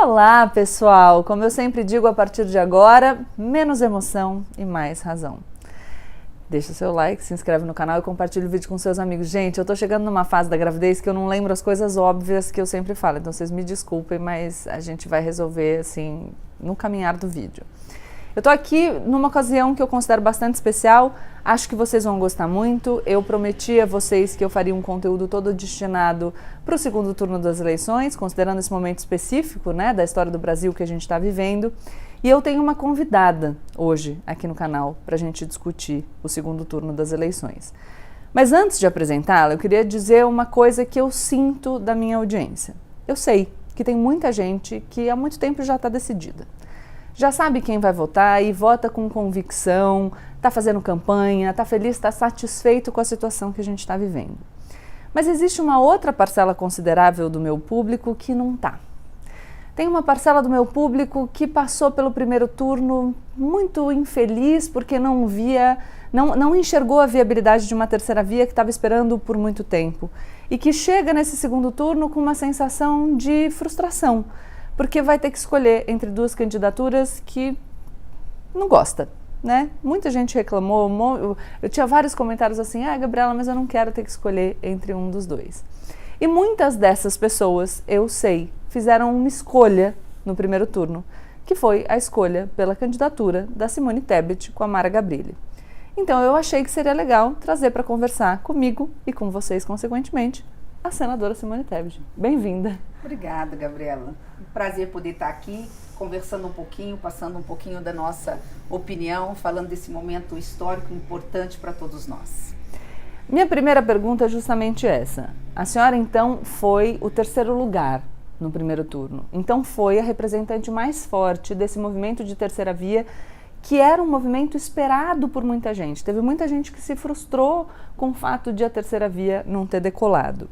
Olá, pessoal! Como eu sempre digo, a partir de agora, menos emoção e mais razão. Deixa o seu like, se inscreve no canal e compartilha o vídeo com seus amigos. Gente, eu tô chegando numa fase da gravidez que eu não lembro as coisas óbvias que eu sempre falo, então vocês me desculpem, mas a gente vai resolver, assim, no caminhar do vídeo. Eu tô aqui numa ocasião que eu considero bastante especial, acho que vocês vão gostar muito. Eu prometi a vocês que eu faria um conteúdo todo destinado para o segundo turno das eleições, considerando esse momento específico, né, da história do Brasil que a gente está vivendo. E eu tenho uma convidada hoje aqui no canal para a gente discutir o segundo turno das eleições. Mas antes de apresentá-la, eu queria dizer uma coisa que eu sinto da minha audiência. Eu sei que tem muita gente que há muito tempo já está decidida. Já sabe quem vai votar e vota com convicção, está fazendo campanha, está feliz, está satisfeito com a situação que a gente está vivendo. Mas existe uma outra parcela considerável do meu público que não está. Tem uma parcela do meu público que passou pelo primeiro turno muito infeliz porque não enxergou a viabilidade de uma terceira via que estava esperando por muito tempo e que chega nesse segundo turno com uma sensação de frustração, porque vai ter que escolher entre duas candidaturas que não gosta, né? Muita gente reclamou, eu tinha vários comentários assim, Gabriela, mas eu não quero ter que escolher entre um dos dois. E muitas dessas pessoas, eu sei, fizeram uma escolha no primeiro turno, que foi a escolha pela candidatura da Simone Tebet com a Mara Gabrilli. Então eu achei que seria legal trazer para conversar comigo e com vocês, consequentemente, a senadora Simone Tebet. Bem-vinda. Obrigada, Gabriela. Um prazer poder estar aqui, conversando um pouquinho, passando um pouquinho da nossa opinião, falando desse momento histórico importante para todos nós. Minha primeira pergunta é justamente essa. A senhora, então, foi o terceiro lugar no primeiro turno. Então, foi a representante mais forte desse movimento de terceira via, que era um movimento esperado por muita gente. Teve muita gente que se frustrou com o fato de a terceira via não ter decolado.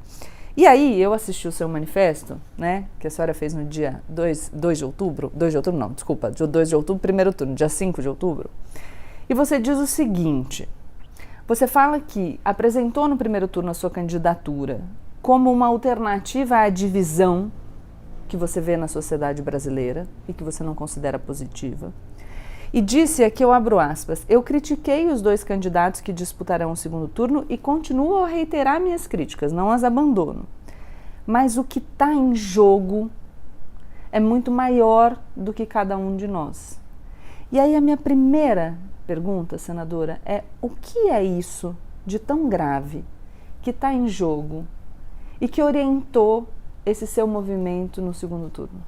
E aí, eu assisti o seu manifesto, né, que a senhora fez no dia 2 de outubro, 2 de outubro não, desculpa, dia 2 de outubro, primeiro turno, dia 5 de outubro, e você diz o seguinte, você fala que apresentou no primeiro turno a sua candidatura como uma alternativa à divisão que você vê na sociedade brasileira e que você não considera positiva. E disse, aqui eu abro aspas, eu critiquei os dois candidatos que disputarão o segundo turno e continuo a reiterar minhas críticas, não as abandono. Mas o que está em jogo é muito maior do que cada um de nós. E aí a minha primeira pergunta, senadora, é o que é isso de tão grave que está em jogo e que orientou esse seu movimento no segundo turno?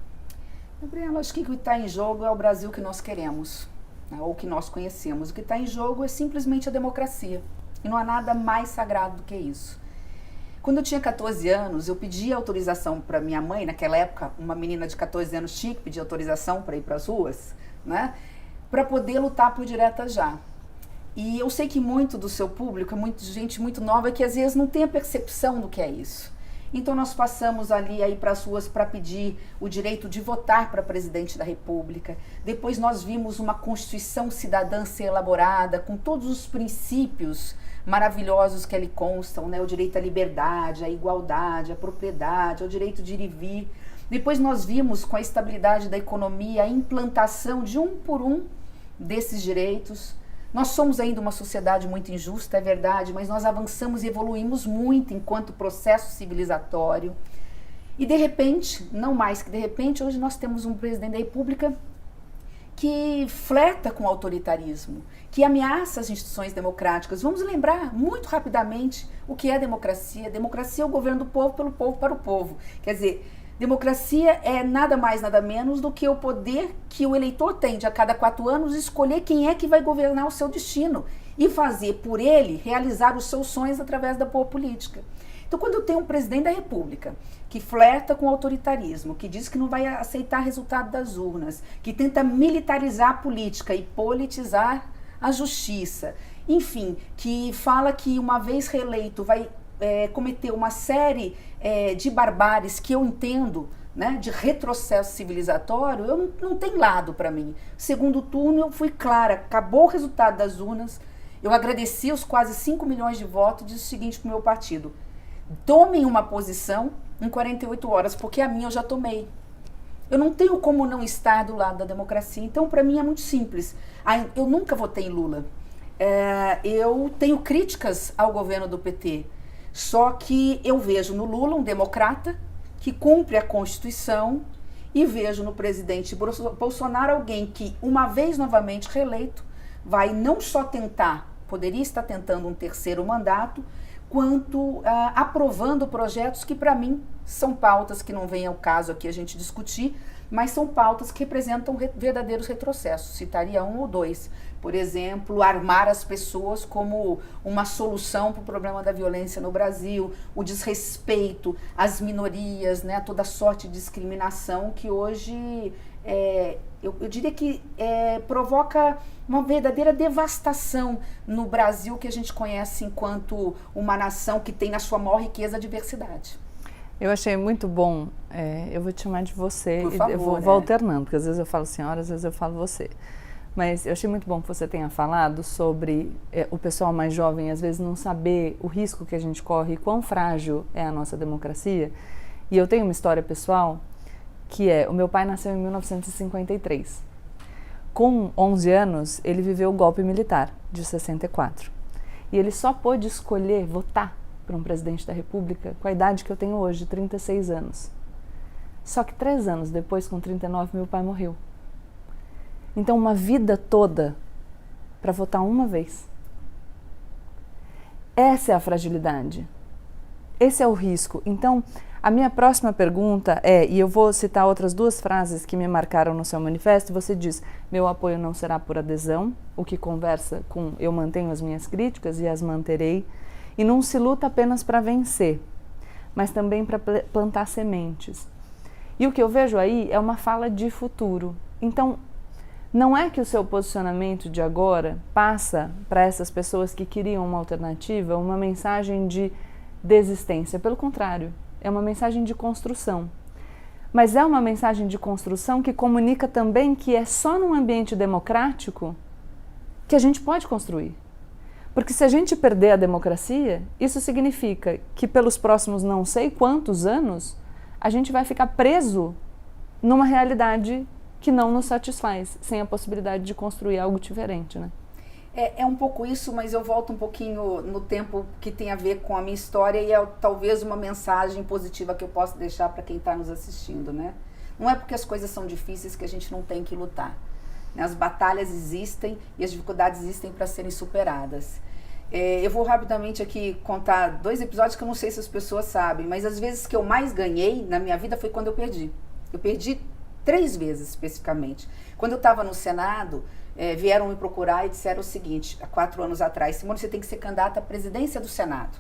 Gabriela, acho que o que está em jogo é o Brasil que nós queremos, né, ou que nós conhecemos. O que está em jogo é simplesmente a democracia. E não há nada mais sagrado do que isso. Quando eu tinha 14 anos, eu pedi autorização para minha mãe, naquela época, uma menina de 14 anos tinha que pedir autorização para ir para as ruas, né, para poder lutar por direta já. E eu sei que muito do seu público, gente muito nova, que às vezes não tem a percepção do que é isso. Então nós passamos ali aí para as ruas para pedir o direito de votar para presidente da República. Depois nós vimos uma Constituição cidadã ser elaborada com todos os princípios maravilhosos que ali constam, né? O direito à liberdade, à igualdade, à propriedade, ao direito de ir e vir. Depois nós vimos com a estabilidade da economia a implantação de um por um desses direitos. Nós somos ainda uma sociedade muito injusta, é verdade, mas nós avançamos e evoluímos muito enquanto processo civilizatório. E de repente, não mais que de repente, hoje nós temos um presidente da República que flerta com o autoritarismo, que ameaça as instituições democráticas. Vamos lembrar muito rapidamente o que é democracia. Democracia é o governo do povo, pelo povo, para o povo. Quer dizer, democracia é nada mais, nada menos do que o poder que o eleitor tem de a cada 4 anos escolher quem é que vai governar o seu destino e fazer por ele realizar os seus sonhos através da boa política. Então, quando eu tenho um presidente da República que flerta com o autoritarismo, que diz que não vai aceitar resultado das urnas, que tenta militarizar a política e politizar a justiça, enfim, que fala que uma vez reeleito vai cometer uma série de barbáries que eu entendo, né, de retrocesso civilizatório, eu não tem lado para mim. Segundo turno eu fui clara, acabou o resultado das urnas, eu agradeci os quase 5 milhões de votos e disse o seguinte para o meu partido, tomem uma posição em 48 horas, porque a minha eu já tomei. Eu não tenho como não estar do lado da democracia. Então, para mim, é muito simples. Eu nunca votei em Lula. Eu tenho críticas ao governo do PT. Só que eu vejo no Lula um democrata que cumpre a Constituição e vejo no presidente Bolsonaro alguém que, uma vez novamente reeleito, vai não só poderia estar tentando um terceiro mandato, quanto aprovando projetos que, para mim, são pautas que não vem ao caso aqui a gente discutir, mas são pautas que representam verdadeiros retrocessos. Citaria um ou dois. Por exemplo, armar as pessoas como uma solução para o problema da violência no Brasil, o desrespeito às minorias, né, toda sorte de discriminação que hoje, eu diria que provoca uma verdadeira devastação no Brasil que a gente conhece enquanto uma nação que tem na sua maior riqueza a diversidade. Eu achei muito bom, eu vou te chamar de você, por favor, eu vou alternando, porque às vezes eu falo senhora, às vezes eu falo você. Mas eu achei muito bom que você tenha falado sobre o pessoal mais jovem, às vezes, não saber o risco que a gente corre e quão frágil é a nossa democracia. E eu tenho uma história pessoal, que o meu pai nasceu em 1953. Com 11 anos, ele viveu o golpe militar de 64. E ele só pôde escolher votar para um presidente da República com a idade que eu tenho hoje, 36 anos. Só que 3 anos depois, com 39, meu pai morreu. Então, uma vida toda para votar uma vez. Essa é a fragilidade. Esse é o risco. Então, a minha próxima pergunta e eu vou citar outras 2 frases que me marcaram no seu manifesto, você diz: meu apoio não será por adesão, o que conversa com eu mantenho as minhas críticas e as manterei, e não se luta apenas para vencer, mas também para plantar sementes. E o que eu vejo aí é uma fala de futuro. Então, não é que o seu posicionamento de agora passa para essas pessoas que queriam uma alternativa uma mensagem de desistência. Pelo contrário, é uma mensagem de construção. Mas é uma mensagem de construção que comunica também que é só num ambiente democrático que a gente pode construir. Porque se a gente perder a democracia, isso significa que pelos próximos não sei quantos anos, a gente vai ficar preso numa realidade que não nos satisfaz, sem a possibilidade de construir algo diferente, né? É um pouco isso, mas eu volto um pouquinho no tempo que tem a ver com a minha história e talvez uma mensagem positiva que eu possa deixar para quem está nos assistindo, né? Não é porque as coisas são difíceis que a gente não tem que lutar, né? As batalhas existem e as dificuldades existem para serem superadas. Eu vou rapidamente aqui contar 2 episódios que eu não sei se as pessoas sabem, mas as vezes que eu mais ganhei na minha vida foi quando eu perdi. Eu perdi 3 vezes, especificamente. Quando eu estava no Senado, vieram me procurar e disseram o seguinte, há 4 anos atrás: Simone, você tem que ser candidata à presidência do Senado.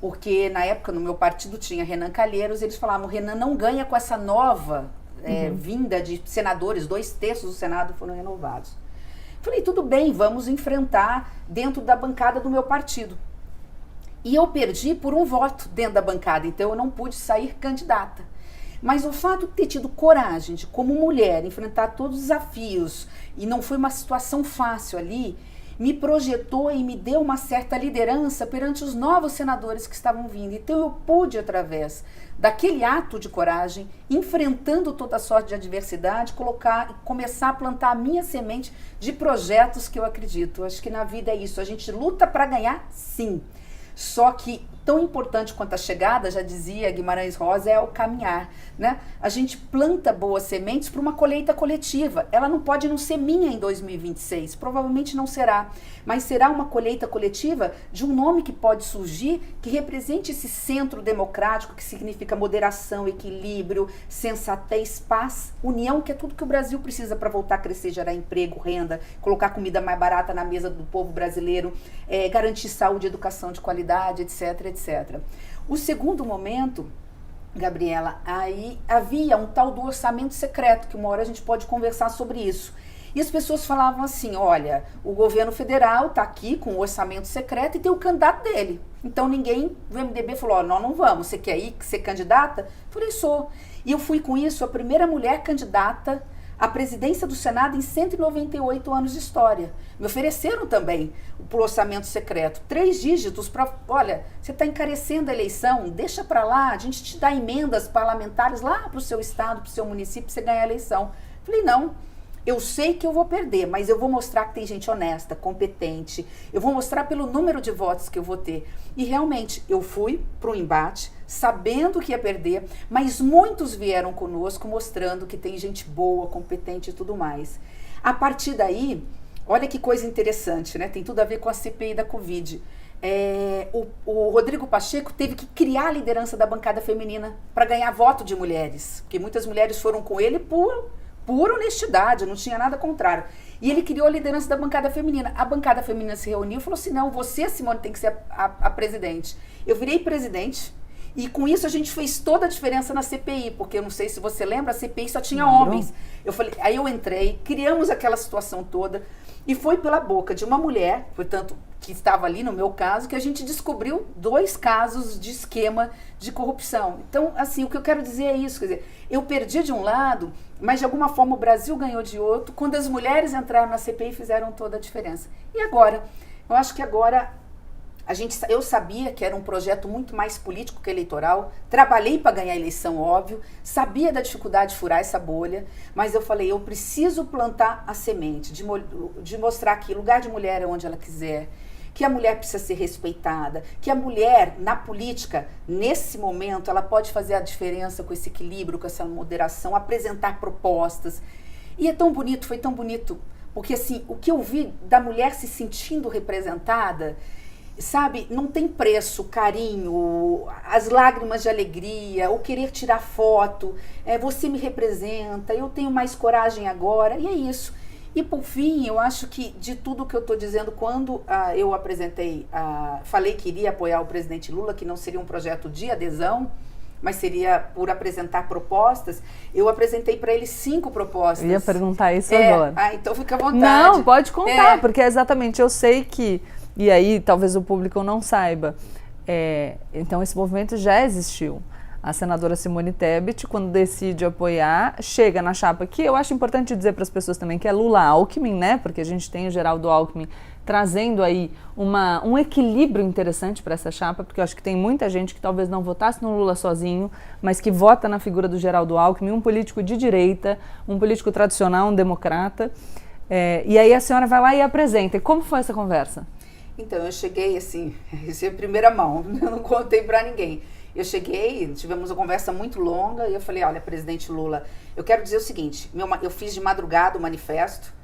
Porque, na época, no meu partido tinha Renan Calheiros, eles falavam: o Renan não ganha com essa nova vinda de senadores, 2/3 do Senado foram renovados. Falei, tudo bem, vamos enfrentar dentro da bancada do meu partido. E eu perdi por 1 voto dentro da bancada, então eu não pude sair candidata. Mas o fato de ter tido coragem de, como mulher, enfrentar todos os desafios, e não foi uma situação fácil ali, me projetou e me deu uma certa liderança perante os novos senadores que estavam vindo. Então eu pude, através daquele ato de coragem, enfrentando toda sorte de adversidade, começar a plantar a minha semente de projetos que eu acredito. Eu acho que na vida é isso, a gente luta para ganhar, sim. Só que tão importante quanto a chegada, já dizia Guimarães Rosa, é o caminhar, né? A gente planta boas sementes para uma colheita coletiva. Ela não pode não ser minha em 2026, provavelmente não será, mas será uma colheita coletiva de um nome que pode surgir, que represente esse centro democrático, que significa moderação, equilíbrio, sensatez, paz, união, que é tudo que o Brasil precisa para voltar a crescer, gerar emprego, renda, colocar comida mais barata na mesa do povo brasileiro, garantir saúde, educação de qualidade, etc, etc. O segundo momento, Gabriela, aí havia um tal do orçamento secreto, que uma hora a gente pode conversar sobre isso. E as pessoas falavam assim: olha, o governo federal está aqui com o orçamento secreto e tem o candidato dele. Então ninguém, o MDB falou: ó, nós não vamos, você quer ir ser candidata? Eu falei, sou. E eu fui com isso a primeira mulher candidata a presidência do Senado em 198 anos de história. Me ofereceram também o orçamento secreto, 3 dígitos para, olha, você está encarecendo a eleição, deixa para lá, a gente te dá emendas parlamentares lá para o seu estado, para o seu município, para você ganhar a eleição. Falei, não, eu sei que eu vou perder, mas eu vou mostrar que tem gente honesta, competente, eu vou mostrar pelo número de votos que eu vou ter. E realmente, eu fui para o embate, sabendo que ia perder, mas muitos vieram conosco mostrando que tem gente boa, competente e tudo mais. A partir daí, olha que coisa interessante, né? Tem tudo a ver com a CPI da Covid. O Rodrigo Pacheco teve que criar a liderança da bancada feminina para ganhar voto de mulheres, porque muitas mulheres foram com ele por honestidade, não tinha nada contrário. E ele criou a liderança da bancada feminina. A bancada feminina se reuniu e falou assim, não, você, Simone, tem que ser a presidente. Eu virei presidente e com isso a gente fez toda a diferença na CPI, porque eu não sei se você lembra, a CPI só tinha homens. Eu falei, aí eu entrei, criamos aquela situação toda e foi pela boca de uma mulher, portanto, que estava ali no meu caso, que a gente descobriu 2 casos de esquema de corrupção. Então, assim, o que eu quero dizer é isso, quer dizer, eu perdi de um lado, mas de alguma forma o Brasil ganhou de outro, quando as mulheres entraram na CPI fizeram toda a diferença. E agora? Eu acho que agora eu sabia que era um projeto muito mais político que eleitoral, trabalhei para ganhar a eleição, óbvio, sabia da dificuldade de furar essa bolha, mas eu falei, eu preciso plantar a semente, de mostrar que lugar de mulher é onde ela quiser, que a mulher precisa ser respeitada, que a mulher, na política, nesse momento, ela pode fazer a diferença com esse equilíbrio, com essa moderação, apresentar propostas. E é tão bonito, foi tão bonito, porque assim, o que eu vi da mulher se sentindo representada, sabe, não tem preço, carinho, as lágrimas de alegria, o querer tirar foto, você me representa, eu tenho mais coragem agora, e é isso. E por fim, eu acho que de tudo que eu estou dizendo, quando eu apresentei, falei que iria apoiar o presidente Lula, que não seria um projeto de adesão, mas seria por apresentar propostas, eu apresentei para ele 5 propostas. Eu ia perguntar isso agora. Então fica à vontade. Não, pode contar, porque exatamente, eu sei que, e aí talvez o público não saiba, então esse movimento já existiu. A senadora Simone Tebet, quando decide apoiar, chega na chapa que eu acho importante dizer para as pessoas também que é Lula-Alckmin, né? Porque a gente tem o Geraldo Alckmin trazendo aí um equilíbrio interessante para essa chapa, porque eu acho que tem muita gente que talvez não votasse no Lula sozinho, mas que vota na figura do Geraldo Alckmin, um político de direita, um político tradicional, um democrata. E aí a senhora vai lá e apresenta. E como foi essa conversa? Então, eu cheguei assim, isso é a primeira mão, eu não contei para ninguém. Eu cheguei, tivemos uma conversa muito longa e eu falei, olha, presidente Lula, eu quero dizer o seguinte, eu fiz de madrugada o manifesto,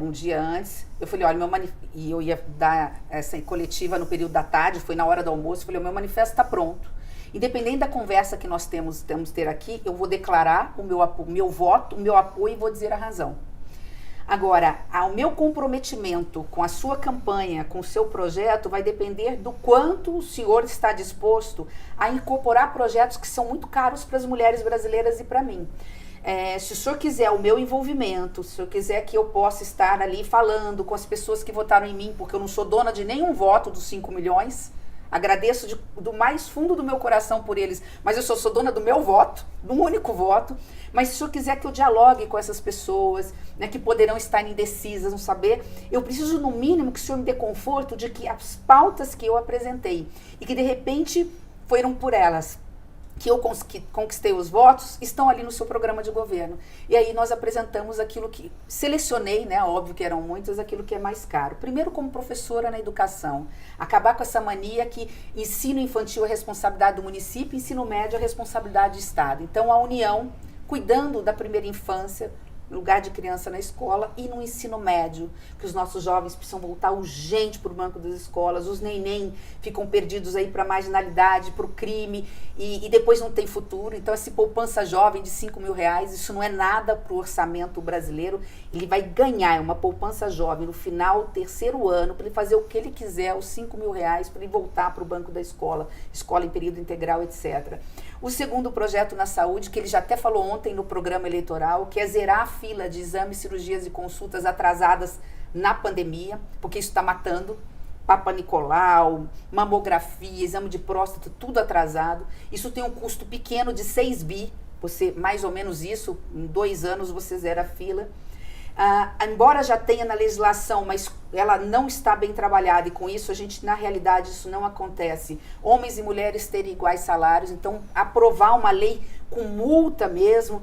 um dia antes, eu falei, olha, e eu ia dar essa coletiva no período da tarde, foi na hora do almoço, eu falei, o meu manifesto está pronto. Independente da conversa que nós temos ter aqui, eu vou declarar o meu voto, o meu apoio e vou dizer a razão. Agora, o meu comprometimento com a sua campanha, com o seu projeto, vai depender do quanto o senhor está disposto a incorporar projetos que são muito caros para as mulheres brasileiras e para mim. Se o senhor quiser o meu envolvimento, se o senhor quiser que eu possa estar ali falando com as pessoas que votaram em mim, porque eu não sou dona de nenhum voto dos 5 milhões, agradeço do mais fundo do meu coração por eles, mas eu sou dona do meu voto, do único voto. Mas se o senhor quiser que eu dialogue com essas pessoas, né, que poderão estar indecisas, não saber, eu preciso no mínimo que o senhor me dê conforto de que as pautas que eu apresentei e que de repente foram por elas que eu conquistei os votos, estão ali no seu programa de governo. E aí nós apresentamos aquilo que selecionei, né, óbvio que eram muitas, aquilo que é mais caro. Primeiro, como professora na educação, acabar com essa mania que ensino infantil é responsabilidade do município, ensino médio é responsabilidade do Estado. Então a União, cuidando da primeira infância, lugar de criança na escola, e no ensino médio, que os nossos jovens precisam voltar urgente para o banco das escolas, os neném ficam perdidos aí para a marginalidade, para o crime, e depois não tem futuro. Então essa poupança jovem de 5 mil reais, isso não é nada para o orçamento brasileiro, ele vai ganhar uma poupança jovem no final do 3º ano, para ele fazer o que ele quiser, os 5 mil reais, para ele voltar para o banco da escola em período integral, etc. O segundo projeto na saúde, que ele já até falou ontem no programa eleitoral, que é zerar a fila de exames, cirurgias e consultas atrasadas na pandemia, porque isso está matando. Papa Nicolau, mamografia, exame de próstata, tudo atrasado. Isso tem um custo pequeno de 6 bi você mais ou menos isso, em 2 anos você zera a fila. Embora já tenha na legislação, mas ela não está bem trabalhada, e com isso na realidade isso não acontece. Homens e mulheres terem iguais salários, então aprovar uma lei com multa mesmo,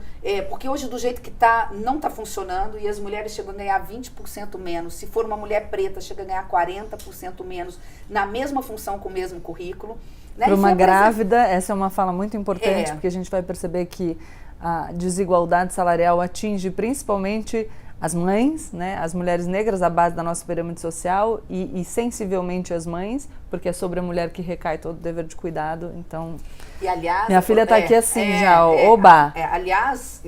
porque hoje do jeito que está, não está funcionando, e as mulheres chegam a ganhar 20% menos. Se for uma mulher preta, chega a ganhar 40% menos na mesma função com o mesmo currículo. Né? Para uma grávida, essa é uma fala muito importante, porque a gente vai perceber que a desigualdade salarial atinge principalmente as mães, né, as mulheres negras, a base da nossa pirâmide social, e sensivelmente as mães, porque é sobre a mulher que recai todo o dever de cuidado. Então, e, aliás, minha filha está aqui assim já, oba. Aliás,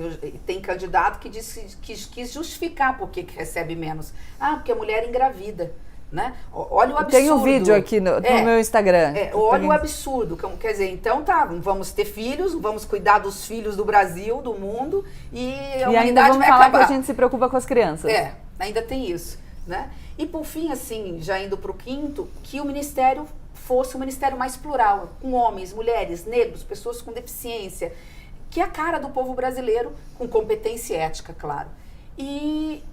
tem candidato que quis justificar por que recebe menos. Porque a mulher engravida. Né? Olha o absurdo. Tem um vídeo aqui no meu Instagram. Olha o absurdo. Quer dizer, então vamos ter filhos, vamos cuidar dos filhos do Brasil, do mundo, e a humanidade ainda vamos vai falar acabar. Que a gente se preocupa com as crianças. Ainda tem isso. Né? E por fim, assim, já indo para o quinto, que o ministério fosse um ministério mais plural, com homens, mulheres, negros, pessoas com deficiência, que é a cara do povo brasileiro, com competência e ética, claro. E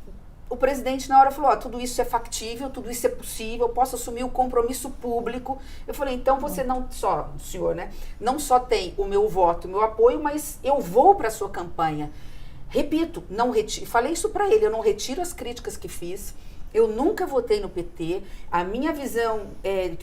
o presidente na hora falou, tudo isso é factível, tudo isso é possível, eu posso assumir o compromisso público. Eu falei, então você o senhor, né, não só tem o meu voto, o meu apoio, mas eu vou para a sua campanha. Repito, falei isso para ele, eu não retiro as críticas que fiz, eu nunca votei no PT, a minha visão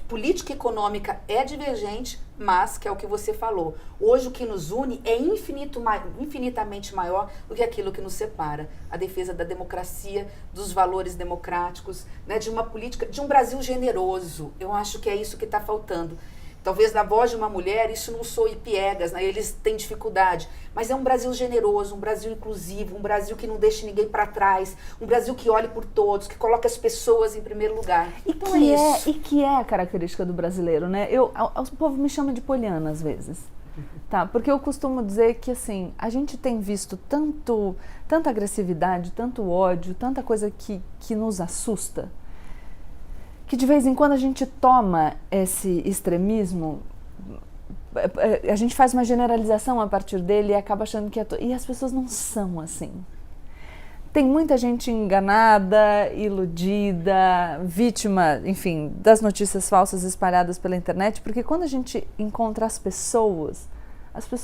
política e econômica é divergente, mas, que é o que você falou, hoje o que nos une é infinitamente maior do que aquilo que nos separa. A defesa da democracia, dos valores democráticos, né, de uma política, de um Brasil generoso. Eu acho que é isso que está faltando. Talvez na voz de uma mulher isso não soe piegas, né? Eles têm dificuldade, mas é um Brasil generoso, um Brasil inclusivo, um Brasil que não deixa ninguém para trás, um Brasil que olhe por todos, que coloca as pessoas em primeiro lugar. Então e que é a característica do brasileiro, né? O povo me chama de poliana às vezes, tá? Porque eu costumo dizer que assim, a gente tem visto tanta agressividade, tanto ódio, tanta coisa que nos assusta, que de vez em quando a gente toma esse extremismo, a gente faz uma generalização a partir dele e acaba achando que e as pessoas não são assim. Tem muita gente enganada, iludida, vítima, enfim, das notícias falsas espalhadas pela internet, porque quando a gente encontra as pessoas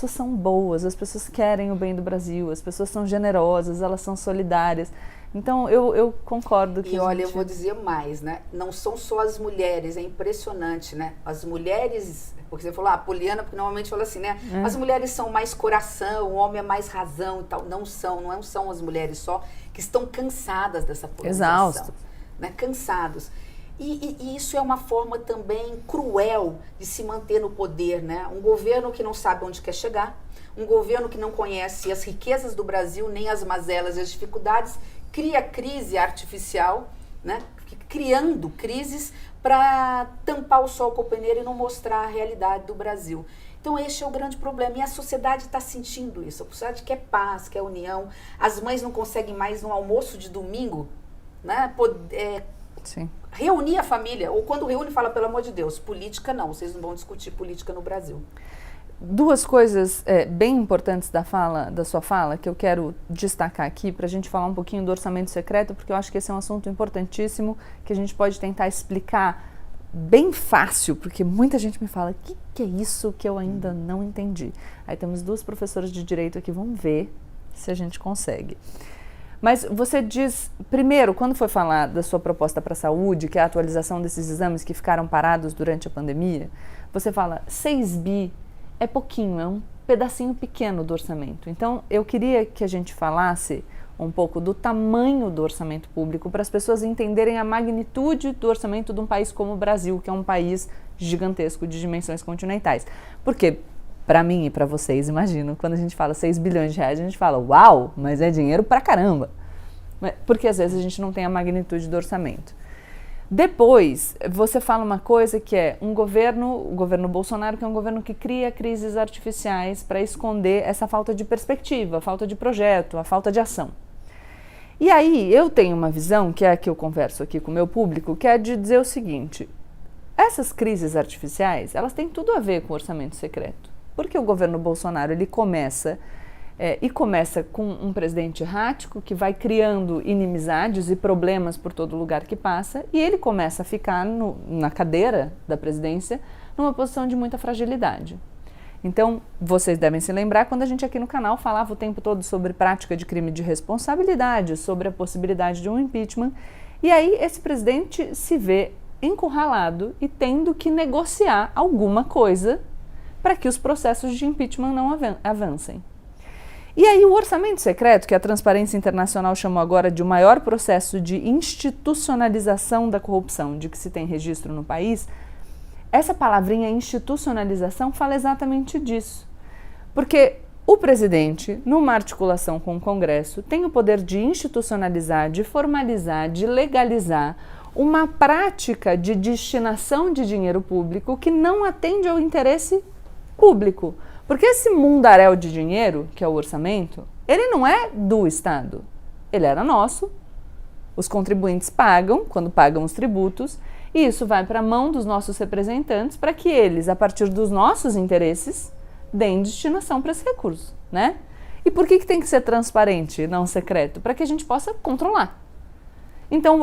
são boas, as pessoas querem o bem do Brasil, as pessoas são generosas, elas são solidárias. Então, eu concordo que... E olha, eu vou dizer mais, né? Não são só as mulheres, é impressionante, né? As mulheres, porque você falou, poliana, porque normalmente fala assim, né? As mulheres são mais coração, o homem é mais razão e tal. Não são as mulheres só que estão cansadas dessa polarização. Exaustos. Né? Cansados. E isso é uma forma também cruel de se manter no poder, né? Um governo que não sabe onde quer chegar, um governo que não conhece as riquezas do Brasil, nem as mazelas e as dificuldades, cria crise artificial, né? Criando crises para tampar o sol com a peneira e não mostrar a realidade do Brasil. Então este é o grande problema, e a sociedade está sentindo isso, a sociedade quer paz, quer união, as mães não conseguem mais no almoço de domingo, né? Sim. Reunir a família, ou quando reúne fala, pelo amor de Deus, política não, vocês não vão discutir política no Brasil. Duas coisas bem importantes da sua fala que eu quero destacar aqui para a gente falar um pouquinho do orçamento secreto, porque eu acho que esse é um assunto importantíssimo que a gente pode tentar explicar bem fácil, porque muita gente me fala, o que é isso que eu ainda não entendi? Aí temos 2 professoras de direito aqui, vamos ver se a gente consegue. Mas você diz, primeiro, quando foi falar da sua proposta para a saúde, que é a atualização desses exames que ficaram parados durante a pandemia, você fala 6 bi é pouquinho, é um pedacinho pequeno do orçamento. Então, eu queria que a gente falasse um pouco do tamanho do orçamento público para as pessoas entenderem a magnitude do orçamento de um país como o Brasil, que é um país gigantesco de dimensões continentais. Porque, para mim e para vocês, imagino, quando a gente fala 6 bilhões de reais, a gente fala, uau, mas é dinheiro pra caramba. Porque às vezes a gente não tem a magnitude do orçamento. Depois, você fala uma coisa que é o governo Bolsonaro, que é um governo que cria crises artificiais para esconder essa falta de perspectiva, a falta de projeto, a falta de ação. E aí, eu tenho uma visão, que é a que eu converso aqui com o meu público, que é de dizer o seguinte, essas crises artificiais, elas têm tudo a ver com o orçamento secreto. Porque o governo Bolsonaro, ele começa E começa com um presidente errático que vai criando inimizades e problemas por todo lugar que passa, e ele começa a ficar na cadeira da presidência numa posição de muita fragilidade. Então, vocês devem se lembrar quando a gente aqui no canal falava o tempo todo sobre prática de crime de responsabilidade, sobre a possibilidade de um impeachment, e aí esse presidente se vê encurralado e tendo que negociar alguma coisa para que os processos de impeachment não avancem. E aí o orçamento secreto, que a Transparência Internacional chamou agora de o maior processo de institucionalização da corrupção de que se tem registro no país, essa palavrinha institucionalização fala exatamente disso. Porque o presidente, numa articulação com o Congresso, tem o poder de institucionalizar, de formalizar, de legalizar uma prática de destinação de dinheiro público que não atende ao interesse público. Porque esse mundaréu de dinheiro, que é o orçamento, ele não é do Estado. Ele era nosso, os contribuintes pagam, quando pagam os tributos, e isso vai para a mão dos nossos representantes para que eles, a partir dos nossos interesses, deem destinação para esse recurso, né? E por que tem que ser transparente, não secreto? Para que a gente possa controlar. Então,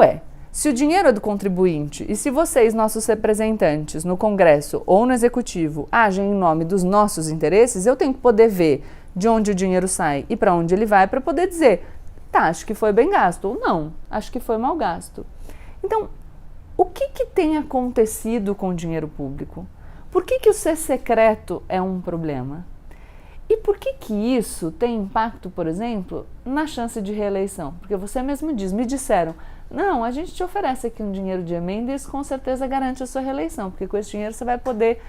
se o dinheiro é do contribuinte e se vocês, nossos representantes, no Congresso ou no Executivo, agem em nome dos nossos interesses, eu tenho que poder ver de onde o dinheiro sai e para onde ele vai para poder dizer, tá, acho que foi bem gasto, ou não, acho que foi mal gasto. Então, o que tem acontecido com o dinheiro público? Por que o ser secreto é um problema? E por que isso tem impacto, por exemplo, na chance de reeleição? Porque você mesmo me disseram, não, a gente te oferece aqui um dinheiro de emenda e isso com certeza garante a sua reeleição, porque com esse dinheiro você vai poder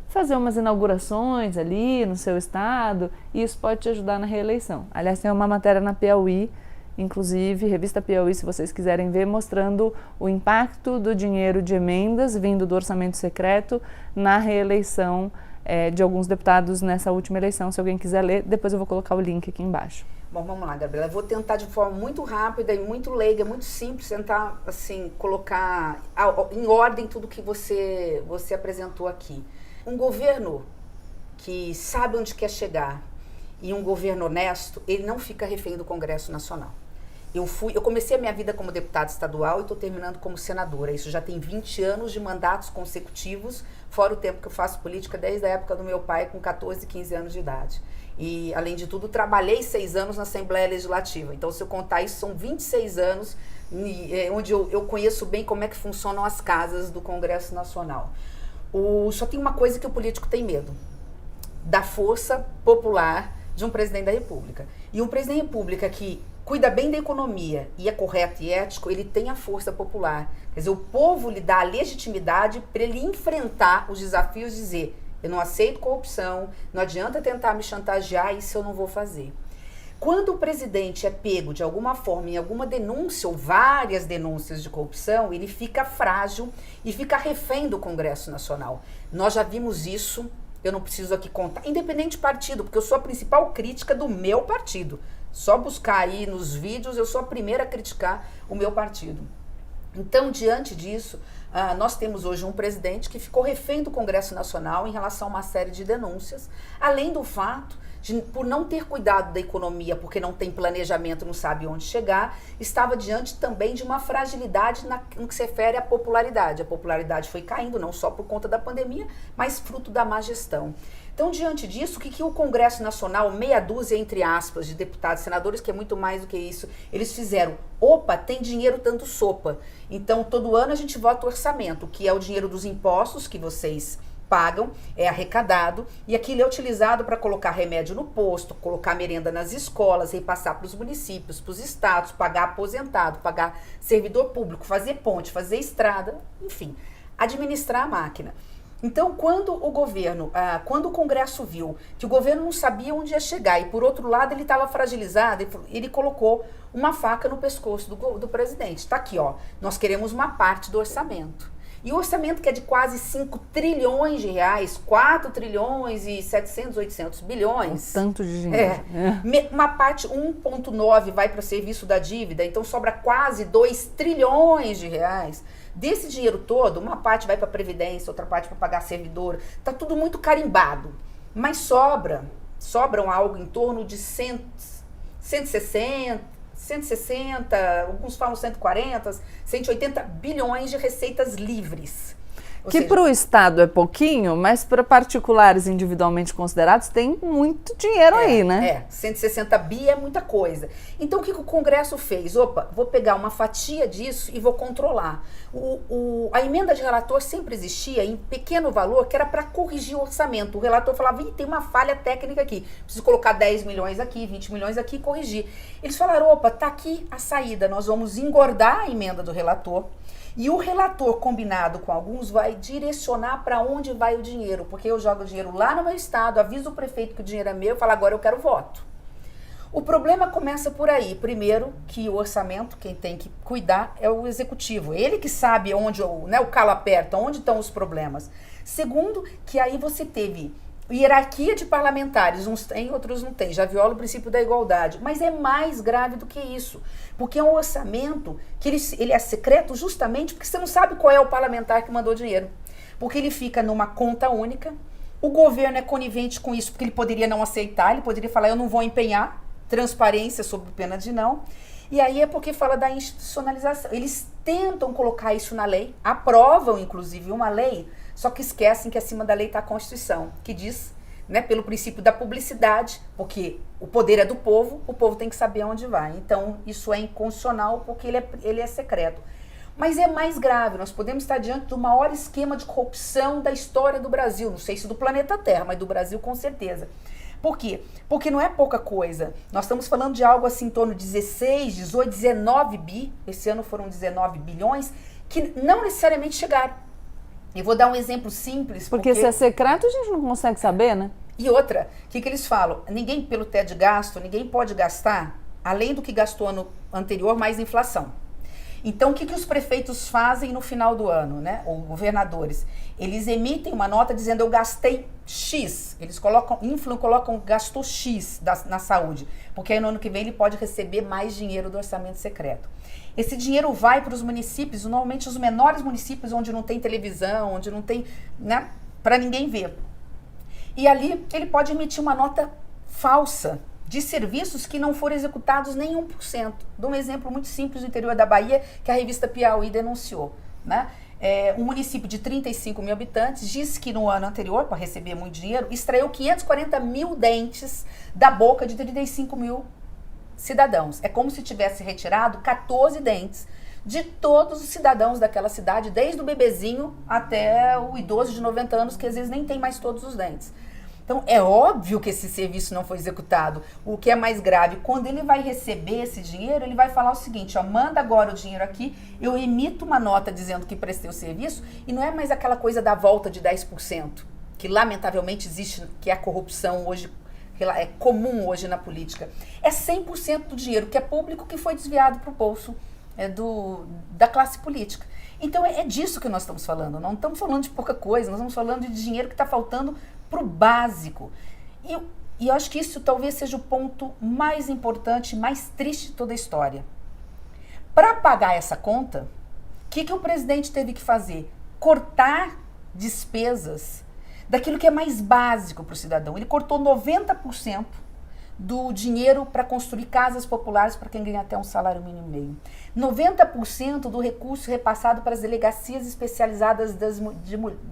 fazer umas inaugurações ali no seu estado e isso pode te ajudar na reeleição. Aliás, tem uma matéria na Piauí, inclusive, revista Piauí, se vocês quiserem ver, mostrando o impacto do dinheiro de emendas vindo do orçamento secreto na reeleição de alguns deputados nessa última eleição. Se alguém quiser ler, depois eu vou colocar o link aqui embaixo. Bom, vamos lá, Gabriela. Eu vou tentar de forma muito rápida e muito leiga, muito simples, tentar, assim, colocar em ordem tudo que você apresentou aqui. Um governo que sabe onde quer chegar e um governo honesto, ele não fica refém do Congresso Nacional. Eu comecei a minha vida como deputada estadual e estou terminando como senadora. Isso já tem 20 anos de mandatos consecutivos, fora o tempo que eu faço política desde a época do meu pai, com 14, 15 anos de idade. E, além de tudo, trabalhei 6 anos na Assembleia Legislativa. Então, se eu contar isso, são 26 anos onde eu conheço bem como é que funcionam as casas do Congresso Nacional. Só tem uma coisa que o político tem medo: da força popular de um presidente da República. E um presidente da República que cuida bem da economia e é correto e ético, ele tem a força popular. Quer dizer, o povo lhe dá a legitimidade para ele enfrentar os desafios e dizer: eu não aceito corrupção, não adianta tentar me chantagear, isso eu não vou fazer. Quando o presidente é pego de alguma forma em alguma denúncia ou várias denúncias de corrupção, ele fica frágil e fica refém do Congresso Nacional. Nós já vimos isso, eu não preciso aqui contar, independente de partido, porque eu sou a principal crítica do meu partido. Só buscar aí nos vídeos, eu sou a primeira a criticar o meu partido. Então, diante disso, nós temos hoje um presidente que ficou refém do Congresso Nacional em relação a uma série de denúncias, além do fato de, por não ter cuidado da economia, porque não tem planejamento, não sabe onde chegar, estava diante também de uma fragilidade no que se refere à popularidade. A popularidade foi caindo, não só por conta da pandemia, mas fruto da má gestão. Então, diante disso, o que o Congresso Nacional, meia dúzia, entre aspas, de deputados e senadores, que é muito mais do que isso, eles fizeram: opa, tem dinheiro tanto sopa. Então, todo ano a gente vota o orçamento, que é o dinheiro dos impostos que vocês pagam, é arrecadado, e aquilo é utilizado para colocar remédio no posto, colocar merenda nas escolas, repassar para os municípios, para os estados, pagar aposentado, pagar servidor público, fazer ponte, fazer estrada, enfim, administrar a máquina. Então, quando o Congresso viu que o governo não sabia onde ia chegar e, por outro lado, ele estava fragilizado, ele colocou uma faca no pescoço do presidente. Está aqui, ó, nós queremos uma parte do orçamento. E o orçamento, que é de quase 5 trilhões de reais, 4 trilhões e 700, 800 bilhões. Um tanto de dinheiro. Uma parte, 1,9 vai para serviço da dívida, então sobra quase 2 trilhões de reais. Desse dinheiro todo, uma parte vai para a Previdência, outra parte para pagar servidor. Tá tudo muito carimbado, mas sobra sobram algo em torno de 160, alguns falam 140, 180 bilhões de receitas livres. Que para o Estado é pouquinho, mas para particulares individualmente considerados tem muito dinheiro aí, né? 160 bi é muita coisa. Então o que o Congresso fez? Opa, vou pegar uma fatia disso e vou controlar. A emenda de relator sempre existia em pequeno valor, que era para corrigir o orçamento. O relator falava, tem uma falha técnica aqui, preciso colocar 10 milhões aqui, 20 milhões aqui e corrigir. Eles falaram, opa, tá aqui a saída, nós vamos engordar a emenda do relator. E o relator, combinado com alguns, vai direcionar para onde vai o dinheiro. Porque eu jogo o dinheiro lá no meu estado, aviso o prefeito que o dinheiro é meu e falo, agora eu quero voto. O problema começa por aí. Primeiro, que o orçamento, quem tem que cuidar é o executivo. Ele que sabe onde o calo aperta, onde estão os problemas. Segundo, que aí você teve hierarquia de parlamentares, uns têm, outros não têm, já viola o princípio da igualdade, mas é mais grave do que isso, porque é um orçamento que ele é secreto justamente porque você não sabe qual é o parlamentar que mandou dinheiro, porque ele fica numa conta única, o governo é conivente com isso porque ele poderia não aceitar, ele poderia falar eu não vou empenhar, transparência sob pena de não, e aí é porque fala da institucionalização, eles tentam colocar isso na lei, aprovam inclusive uma lei, só que esquecem que acima da lei está a Constituição, que diz, pelo princípio da publicidade, porque o poder é do povo, o povo tem que saber onde vai. Então, isso é inconstitucional porque ele é secreto. Mas é mais grave, nós podemos estar diante do maior esquema de corrupção da história do Brasil, não sei se do planeta Terra, mas do Brasil com certeza. Por quê? Porque não é pouca coisa. Nós estamos falando de algo assim em torno de 16, 18, 19 bi, esse ano foram 19 bilhões, que não necessariamente chegaram. Eu vou dar um exemplo simples. Porque se é secreto, a gente não consegue saber, né? E outra, o que eles falam? Ninguém, pelo teto de gasto, ninguém pode gastar, além do que gastou ano anterior, mais inflação. Então, o que os prefeitos fazem no final do ano, ou governadores? Eles emitem uma nota dizendo, eu gastei X. Eles colocam gastou X na saúde. Porque aí no ano que vem ele pode receber mais dinheiro do orçamento secreto. Esse dinheiro vai para os municípios, normalmente os menores municípios onde não tem televisão, onde não tem, para ninguém ver. E ali ele pode emitir uma nota falsa de serviços que não foram executados nem 1%. Dou um exemplo muito simples do interior da Bahia, que a revista Piauí denunciou. Um município de 35 mil habitantes diz que no ano anterior, para receber muito dinheiro, extraiu 540 mil dentes da boca de 35 mil cidadãos. É como se tivesse retirado 14 dentes de todos os cidadãos daquela cidade, desde o bebezinho até o idoso de 90 anos, que às vezes nem tem mais todos os dentes. Então, é óbvio que esse serviço não foi executado. O que é mais grave, quando ele vai receber esse dinheiro, ele vai falar o seguinte, manda agora o dinheiro aqui, eu emito uma nota dizendo que prestei o serviço, e não é mais aquela coisa da volta de 10%, que lamentavelmente existe, que é a corrupção hoje, que é comum hoje na política. É 100% do dinheiro que é público que foi desviado para o bolso da classe política. Então é disso que nós estamos falando, não estamos falando de pouca coisa, nós estamos falando de dinheiro que está faltando para o básico. E eu acho que isso talvez seja o ponto mais importante, mais triste de toda a história. Para pagar essa conta, o que o presidente teve que fazer? Cortar despesas daquilo que é mais básico para o cidadão. Ele cortou 90% do dinheiro para construir casas populares para quem ganha até um salário mínimo e meio. 90% do recurso repassado para as delegacias especializadas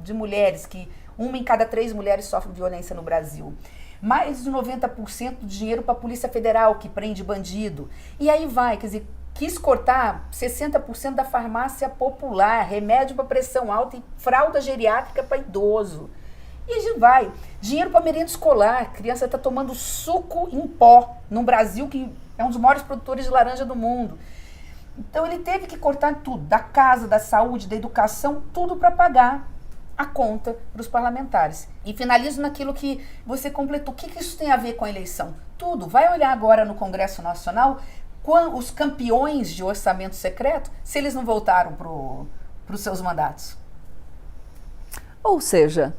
de mulheres, que 1 em cada 3 mulheres sofre violência no Brasil. Mais de 90% do dinheiro para a Polícia Federal, que prende bandido. E aí vai, quer dizer, quis cortar 60% da farmácia popular, remédio para pressão alta e fralda geriátrica para idoso. E a gente vai. Dinheiro para merenda escolar. A criança está tomando suco em pó, no Brasil, que é um dos maiores produtores de laranja do mundo. Então ele teve que cortar tudo, da casa, da saúde, da educação, tudo para pagar a conta para os parlamentares. E finalizo naquilo que você completou. O que isso tem a ver com a eleição? Tudo. Vai olhar agora no Congresso Nacional os campeões de orçamento secreto, se eles não voltaram para os seus mandatos. Ou seja,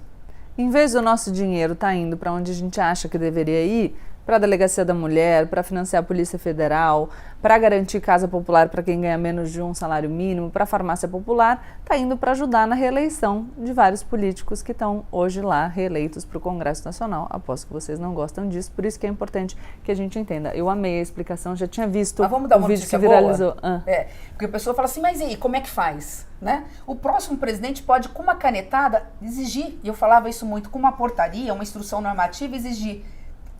em vez do nosso dinheiro estar indo para onde a gente acha que deveria ir, para a Delegacia da Mulher, para financiar a Polícia Federal, para garantir casa popular para quem ganha menos de um salário mínimo, para a farmácia popular, está indo para ajudar na reeleição de vários políticos que estão hoje lá reeleitos para o Congresso Nacional. Aposto que vocês não gostam disso, por isso que é importante que a gente entenda. Eu amei a explicação, já tinha visto o vídeo que viralizou. Porque a pessoa fala assim, mas e aí, como é que faz? Né? O próximo presidente pode, com uma canetada, exigir, e eu falava isso muito, com uma portaria, uma instrução normativa, exigir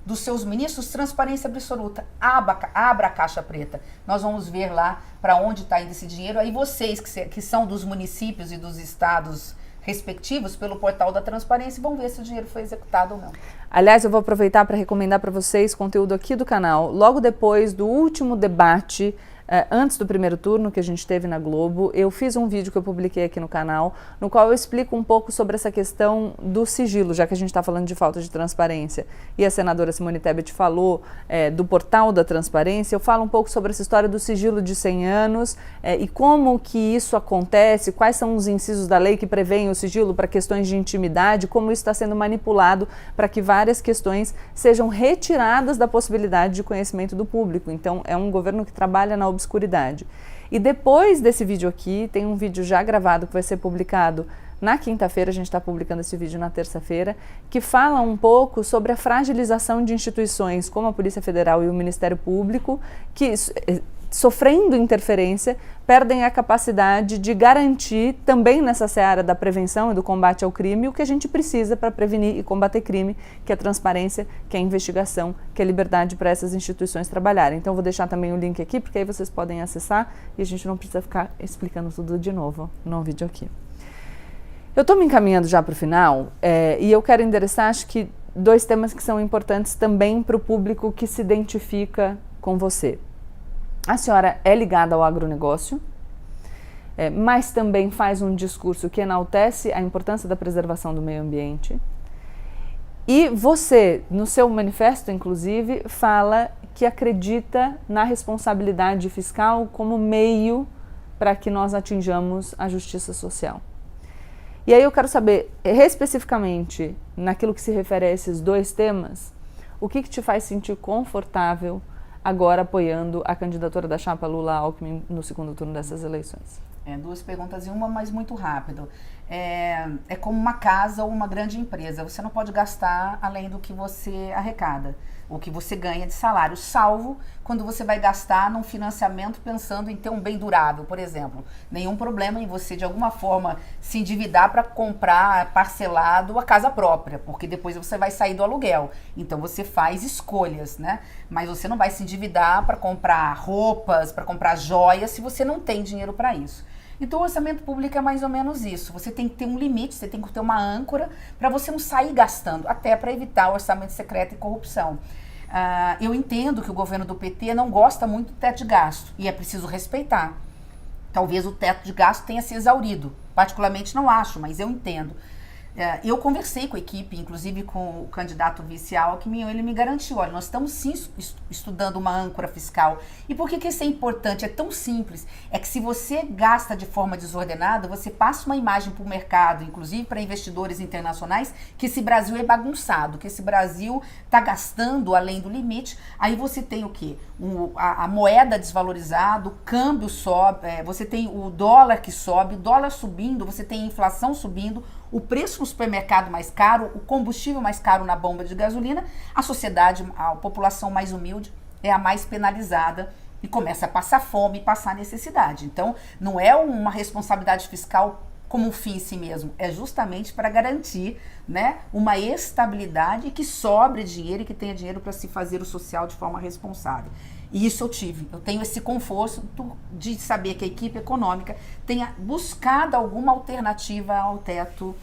dos seus ministros transparência absoluta. Abra a caixa preta. Nós vamos ver lá para onde está indo esse dinheiro. Aí vocês, que são dos municípios e dos estados respectivos, pelo portal da transparência, vão ver se o dinheiro foi executado ou não. Aliás, eu vou aproveitar para recomendar para vocês conteúdo aqui do canal. Logo depois do último debate, antes do primeiro turno que a gente teve na Globo, eu fiz um vídeo que eu publiquei aqui no canal, no qual eu explico um pouco sobre essa questão do sigilo, já que a gente está falando de falta de transparência. E a senadora Simone Tebet falou do portal da transparência, eu falo um pouco sobre essa história do sigilo de 100 anos e como que isso acontece, quais são os incisos da lei que prevêem o sigilo para questões de intimidade, como isso está sendo manipulado para que várias questões sejam retiradas da possibilidade de conhecimento do público. Então, é um governo que trabalha na obscuridade. E depois desse vídeo aqui, tem um vídeo já gravado que vai ser publicado na quinta-feira, a gente está publicando esse vídeo na terça-feira, que fala um pouco sobre a fragilização de instituições como a Polícia Federal e o Ministério Público, que, sofrendo interferência, perdem a capacidade de garantir, também nessa seara da prevenção e do combate ao crime, o que a gente precisa para prevenir e combater crime, que é a transparência, que é a investigação, que é a liberdade para essas instituições trabalharem. Então, vou deixar também o link aqui, porque aí vocês podem acessar e a gente não precisa ficar explicando tudo de novo no vídeo aqui. Eu estou me encaminhando já para o final e eu quero endereçar, acho que, 2 temas que são importantes também para o público que se identifica com você. A senhora é ligada ao agronegócio, mas também faz um discurso que enaltece a importância da preservação do meio ambiente. E você, no seu manifesto, inclusive, fala que acredita na responsabilidade fiscal como meio para que nós atinjamos a justiça social. E aí eu quero saber, especificamente, naquilo que se refere a esses 2 temas, o que te faz sentir confortável agora apoiando a candidatura da chapa Lula-Alckmin no segundo turno dessas eleições? 2 perguntas em uma, mas muito rápido. É como uma casa ou uma grande empresa. Você não pode gastar além do que você arrecada, o que você ganha de salário, salvo quando você vai gastar num financiamento pensando em ter um bem durável, por exemplo. Nenhum problema em você, de alguma forma, se endividar para comprar parcelado a casa própria, porque depois você vai sair do aluguel. Então, você faz escolhas, né? Mas você não vai se endividar para comprar roupas, para comprar joias, se você não tem dinheiro para isso. Então, o orçamento público é mais ou menos isso. Você tem que ter um limite, você tem que ter uma âncora para você não sair gastando, até para evitar o orçamento secreto e corrupção. Eu entendo que o governo do PT não gosta muito do teto de gasto e é preciso respeitar. Talvez o teto de gasto tenha se exaurido. Particularmente não acho, mas eu entendo. Eu conversei com a equipe, inclusive com o candidato vice-Alckmin, ele me garantiu, olha, nós estamos sim estudando uma âncora fiscal. E por que isso é importante? É tão simples. É que se você gasta de forma desordenada, você passa uma imagem para o mercado, inclusive para investidores internacionais, que esse Brasil é bagunçado, que esse Brasil está gastando além do limite. Aí você tem o quê? A moeda desvalorizada, o câmbio sobe, você tem o dólar que sobe, o dólar subindo, você tem a inflação subindo, o preço no supermercado mais caro, o combustível mais caro na bomba de gasolina, a sociedade, a população mais humilde é a mais penalizada e começa a passar fome e passar necessidade. Então, não é uma responsabilidade fiscal como um fim em si mesmo, é justamente para garantir, né, uma estabilidade e que sobre dinheiro e que tenha dinheiro para se fazer o social de forma responsável. E isso eu tive. Eu tenho esse conforto de saber que a equipe econômica tenha buscado alguma alternativa ao teto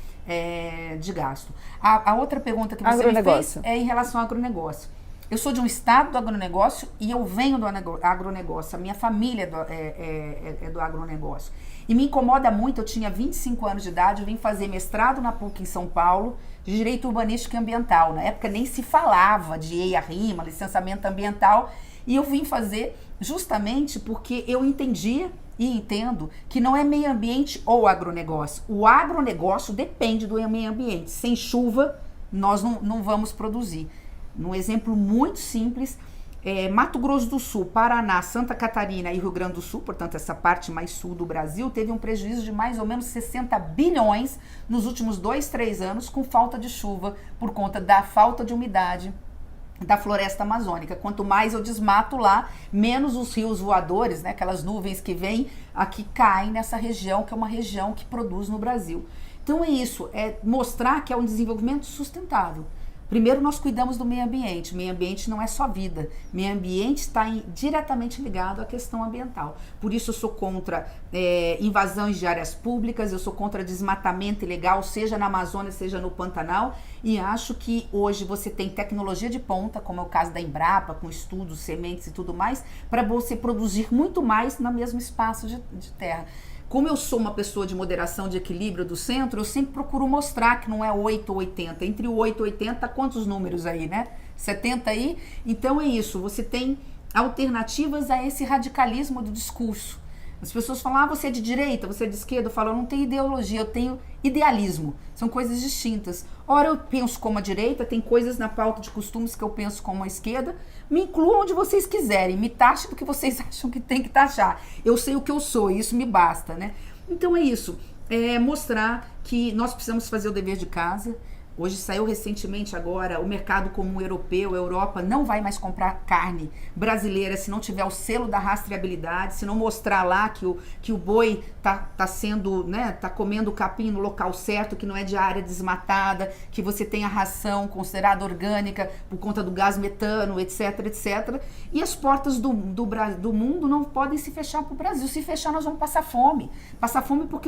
de gasto. A outra pergunta que você me fez é em relação ao agronegócio. Eu sou de um estado do agronegócio e eu venho do agronegócio. A minha família é do agronegócio. E me incomoda muito, eu tinha 25 anos de idade, eu vim fazer mestrado na PUC em São Paulo, de Direito Urbanístico e Ambiental. Na época nem se falava de EIA-RIMA, licenciamento ambiental, e eu vim fazer justamente porque eu entendia e entendo que não é meio ambiente ou agronegócio. O agronegócio depende do meio ambiente. Sem chuva, nós não vamos produzir. Num exemplo muito simples, Mato Grosso do Sul, Paraná, Santa Catarina e Rio Grande do Sul, portanto essa parte mais sul do Brasil, teve um prejuízo de mais ou menos 60 bilhões nos últimos 2, 3 anos com falta de chuva por conta da falta de umidade da floresta amazônica. Quanto mais eu desmato lá, menos os rios voadores, né, aquelas nuvens que vêm aqui caem nessa região, que é uma região que produz no Brasil. Então é isso, é mostrar que é um desenvolvimento sustentável. Primeiro, nós cuidamos do meio ambiente. Meio ambiente não é só vida. Meio ambiente está diretamente ligado à questão ambiental. Por isso, eu sou contra invasões de áreas públicas, eu sou contra desmatamento ilegal, seja na Amazônia, seja no Pantanal. E acho que hoje você tem tecnologia de ponta, como é o caso da Embrapa, com estudos, sementes e tudo mais, para você produzir muito mais no mesmo espaço de terra. Como eu sou uma pessoa de moderação, de equilíbrio do centro, eu sempre procuro mostrar que não é 8 ou 80. Entre o 8 e 80, quantos números aí, né? 70 aí? Então é isso, você tem alternativas a esse radicalismo do discurso. As pessoas falam, você é de direita, você é de esquerda. Eu falo, eu não tenho ideologia, eu tenho idealismo. São coisas distintas. Ora, eu penso como a direita, tem coisas na pauta de costumes que eu penso como a esquerda. Me incluam onde vocês quiserem, me taxem do que vocês acham que tem que taxar. Eu sei o que eu sou e isso me basta, né? Então é isso, mostrar que nós precisamos fazer o dever de casa. Hoje saiu recentemente agora, o mercado comum europeu, a Europa não vai mais comprar carne brasileira se não tiver o selo da rastreabilidade, se não mostrar lá que o boi tá sendo, né, tá comendo capim no local certo, que não é de área desmatada, que você tem a ração considerada orgânica por conta do gás metano, etc, etc. E as portas do mundo não podem se fechar para o Brasil. Se fechar, nós vamos passar fome. Passar fome porque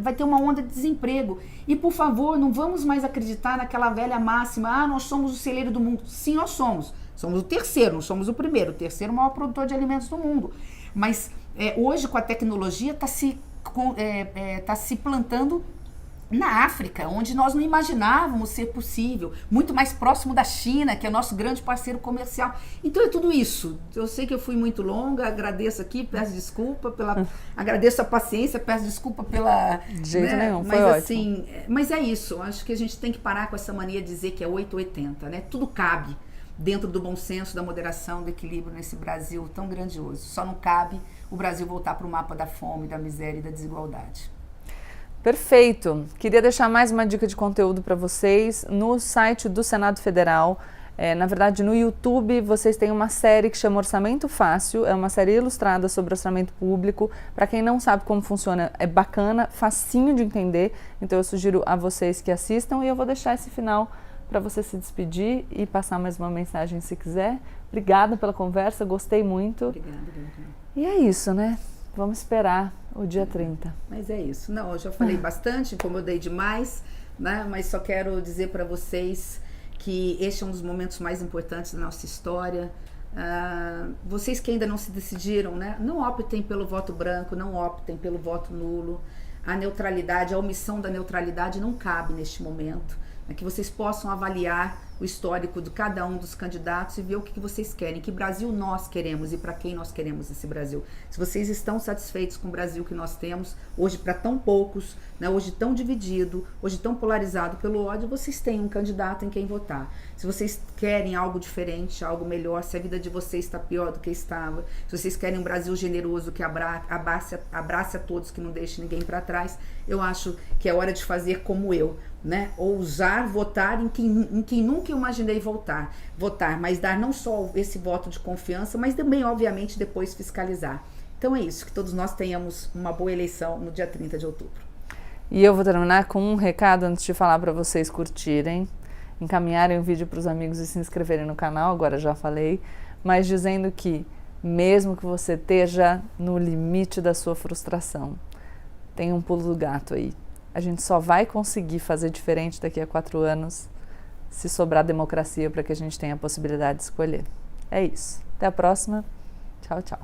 vai ter uma onda de desemprego. E, por favor, não vamos mais acreditar naquela velha máxima, nós somos o celeiro do mundo. Sim, nós somos. Somos o terceiro, não somos o primeiro. O terceiro maior produtor de alimentos do mundo. Mas hoje, com a tecnologia, está se plantando na África, onde nós não imaginávamos ser possível, muito mais próximo da China, que é nosso grande parceiro comercial. Então é tudo isso. Eu sei que eu fui muito longa, agradeço aqui, peço desculpa agradeço a paciência, peço desculpa pela... De jeito nenhum, foi mas ótimo. Assim, mas é isso, acho que a gente tem que parar com essa mania de dizer que é 8 ou 80, né? Tudo cabe dentro do bom senso, da moderação, do equilíbrio nesse Brasil tão grandioso. Só não cabe o Brasil voltar para o mapa da fome, da miséria e da desigualdade. Perfeito. Queria deixar mais uma dica de conteúdo para vocês no site do Senado Federal. Na verdade, no YouTube, vocês têm uma série que chama Orçamento Fácil. É uma série ilustrada sobre orçamento público. Para quem não sabe como funciona, é bacana, facinho de entender. Então, eu sugiro a vocês que assistam. E eu vou deixar esse final para você se despedir e passar mais uma mensagem se quiser. Obrigada pela conversa, gostei muito. Obrigada. E é isso, né? Vamos esperar o dia 30. Mas é isso. Não, eu já falei bastante, incomodei demais, né? Mas só quero dizer para vocês que este é um dos momentos mais importantes da nossa história. Vocês que ainda não se decidiram, né? Não optem pelo voto branco, não optem pelo voto nulo. A neutralidade, a omissão da neutralidade não cabe neste momento. Que vocês possam avaliar o histórico de cada um dos candidatos e ver o que vocês querem, que Brasil nós queremos e para quem nós queremos esse Brasil. Se vocês estão satisfeitos com o Brasil que nós temos, hoje para tão poucos, né, hoje tão dividido, hoje tão polarizado pelo ódio, vocês têm um candidato em quem votar. Se vocês querem algo diferente, algo melhor, se a vida de vocês está pior do que estava, se vocês querem um Brasil generoso que abrace a todos, que não deixe ninguém para trás, eu acho que é hora de fazer como eu, né? Ousar votar em quem nunca imaginei votar, mas dar não só esse voto de confiança, mas também, obviamente, depois fiscalizar. Então é isso, que todos nós tenhamos uma boa eleição no dia 30 de outubro. E eu vou terminar com um recado antes de falar para vocês curtirem, encaminharem o vídeo para os amigos e se inscreverem no canal, agora já falei, mas dizendo que mesmo que você esteja no limite da sua frustração, tem um pulo do gato aí. A gente só vai conseguir fazer diferente daqui a 4 anos se sobrar democracia para que a gente tenha a possibilidade de escolher. É isso. Até a próxima. Tchau, tchau.